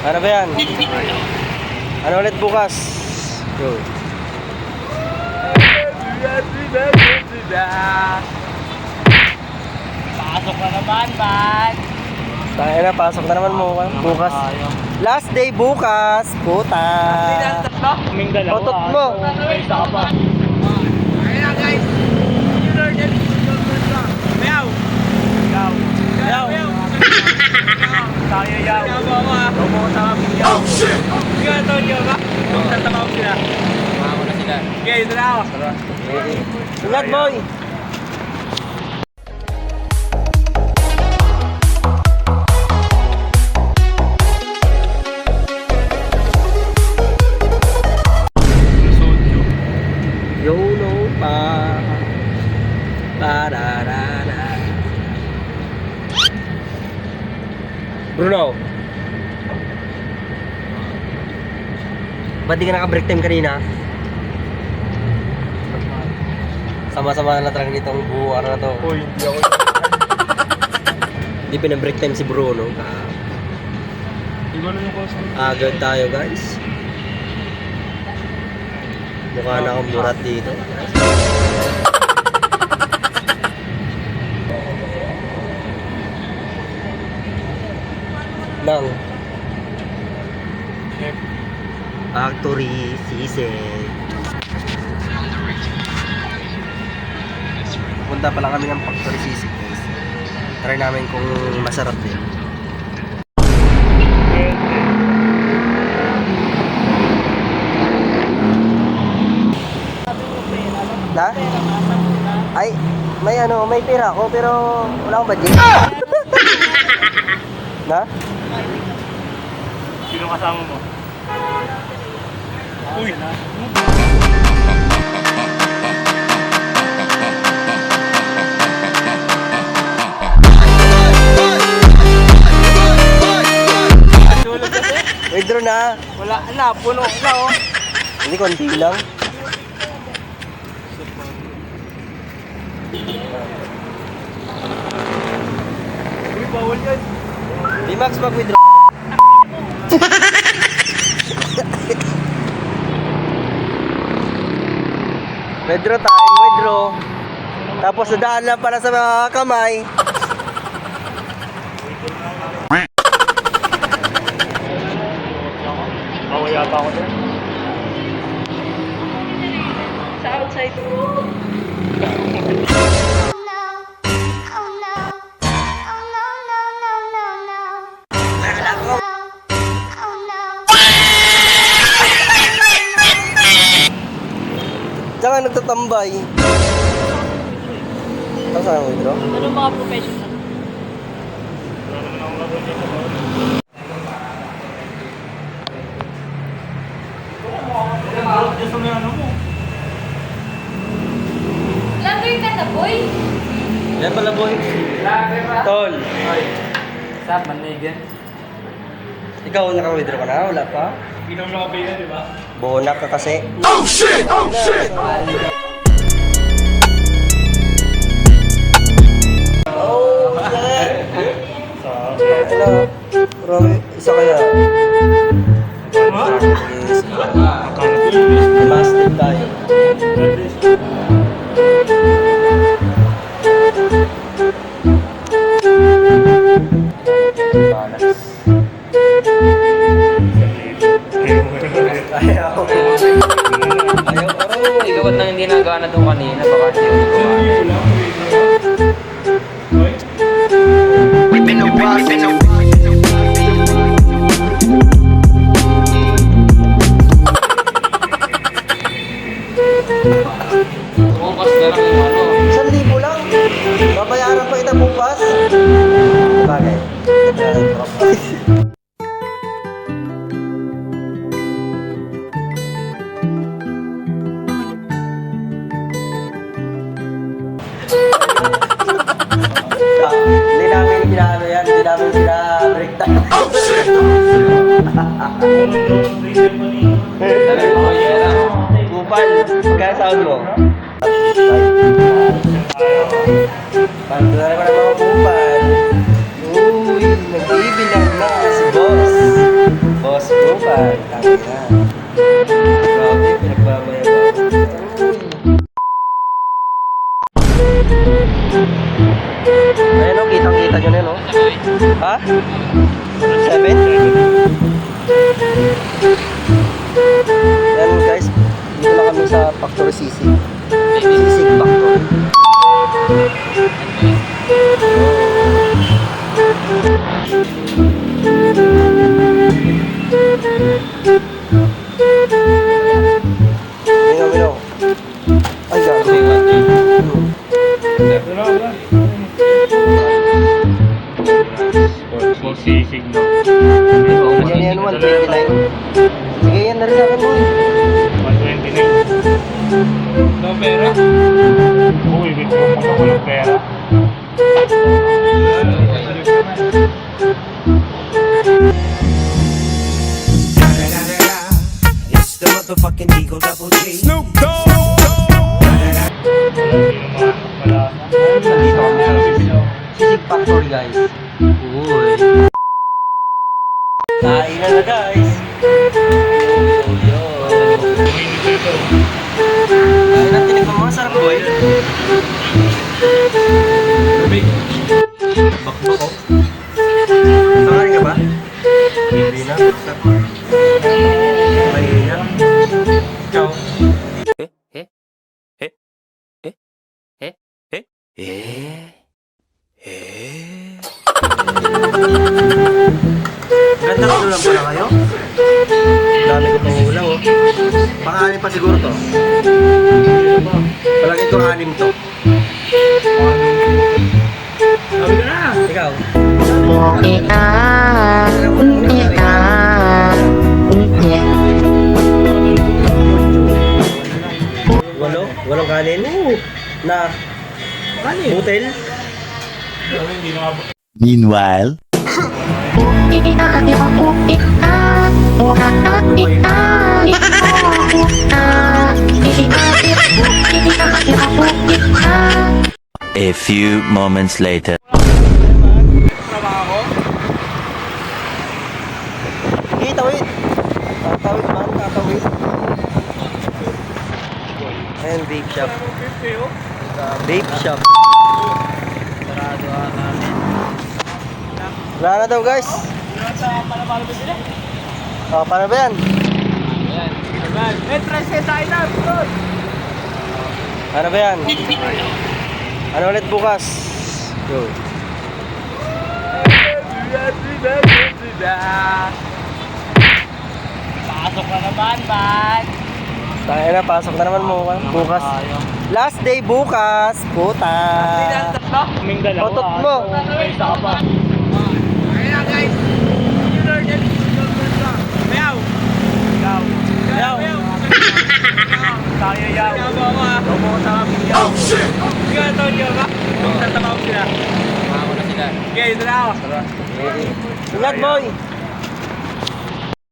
Ano ba yan? Ano ulit bukas? Go. Pasok na naman, man. Tayo na, pasok na naman mo bukas. Last day bukas, puta. Kaming dalawa. Otot mo. May isa ka pa. Ayun na, guys. Meow. Meow. Meow. Tayo yaw. Pumunta kami yaw. Sige, Antonio ba? Tatamaw sila. Tamaw na sila. Okay, ito na ako. Ingat, boy. YOLO pa. Pararara. Bruno. Ba't di ka naka-break time kanina? Sama-sama na talaga nitong buo araw na to. Uy, hindi ako. Hindi pinag-break time si Bruno. Iba na yung cost. Agad tayo, guys. Mukha na akong murat dito. Nang Factory Sisig. Punta pa lang kami ng Factory Sisig, guys. Try namin kung masarap din. Na? Ay, may pera ako pero wala akong budget. Na? Sino kasama mo? Uy. Withdraw na. Wala na, puno na oh. Hindi, konti lang. Uy, bawal yan. Di Max, mag-withdraw. Withdraw tayo, withdraw. Tapos nadaan lang para sa mga kamay. Bawal yata ako din. Sa outside. Diyan nga nagtatambay. Saan saan withdraw? Ano mga professional? Diyos mo yung ano mo. Lager ka na, boy! Yan pala, boy. Tol. Saan, manigan? Ikaw, naka-withdraw ka na? Wala pa? Pinong lobby na, di ba? Bonak ka kasi. Oh shit! Oh shit! Oh, shit! Hello. Romy, isa kaya. Master tayo. Ayaw. Ikaw ba't nang hindi nagana doon kanina? Baka hindi ko gumana. Bukas na lang yung ano. 1,000 lang. Babayaran pa kita bukas. Bagay. Hindi namin pinaano yan. Hindi namin pina-break time. Kupal, kaya sound mo? Paano na naman ang mga kupal? Uy, nag-ibilang na si boss. naman. Tangin na. Grabe, pinagbabayag. Ayan o, kitang-kita nyo na yun o. Ha? 7? Yan guys, dito na kami sa Factory Sisig. Sisig Factory. Mino. Ay, gago. Sisig no. Yan, 129. Sige, yan na rin sa akin mo. 129. No pera? Uy, withdraw mo na ko ng pera. It's the motherfucking Eagle Double G. Snoop Dogg. Nandito kami sa Sisig Factory, guys. Uy. Kain na guys. Kain na, tinignan mo. Sarap, boy. Bakbako. Nangarin ka ba? Hindi na. Mahina. Ikaw. Ganda ko lang pala kayo. Dami ko pang ulang oh. Pang-anim pa siguro to. Palagi ito 6 to. Sabi ka na! Ikaw. Walong kanin. Na butel. Meanwhile, A few moments later. Sige, tawid. Tatawid man, tatawid. Ayan, vape shop. Vape shop. Wala na daw guys. Oh, paano ba yan? Ano ba yan? Ano ulit bukas? Go. Pasok na naman, man! Tayo na, pasok na naman mo bukas. Last day bukas, puta. Kaming dalawa. Otot mo. May isa ka pa. Ayun na guys. Meow! Meow! Tayo yaw. Lumunta kami yaw. Sige na taon yaw ka? Magtatama ko sila. Mga ko na sila. Okay, ito na ako. Ingat boy.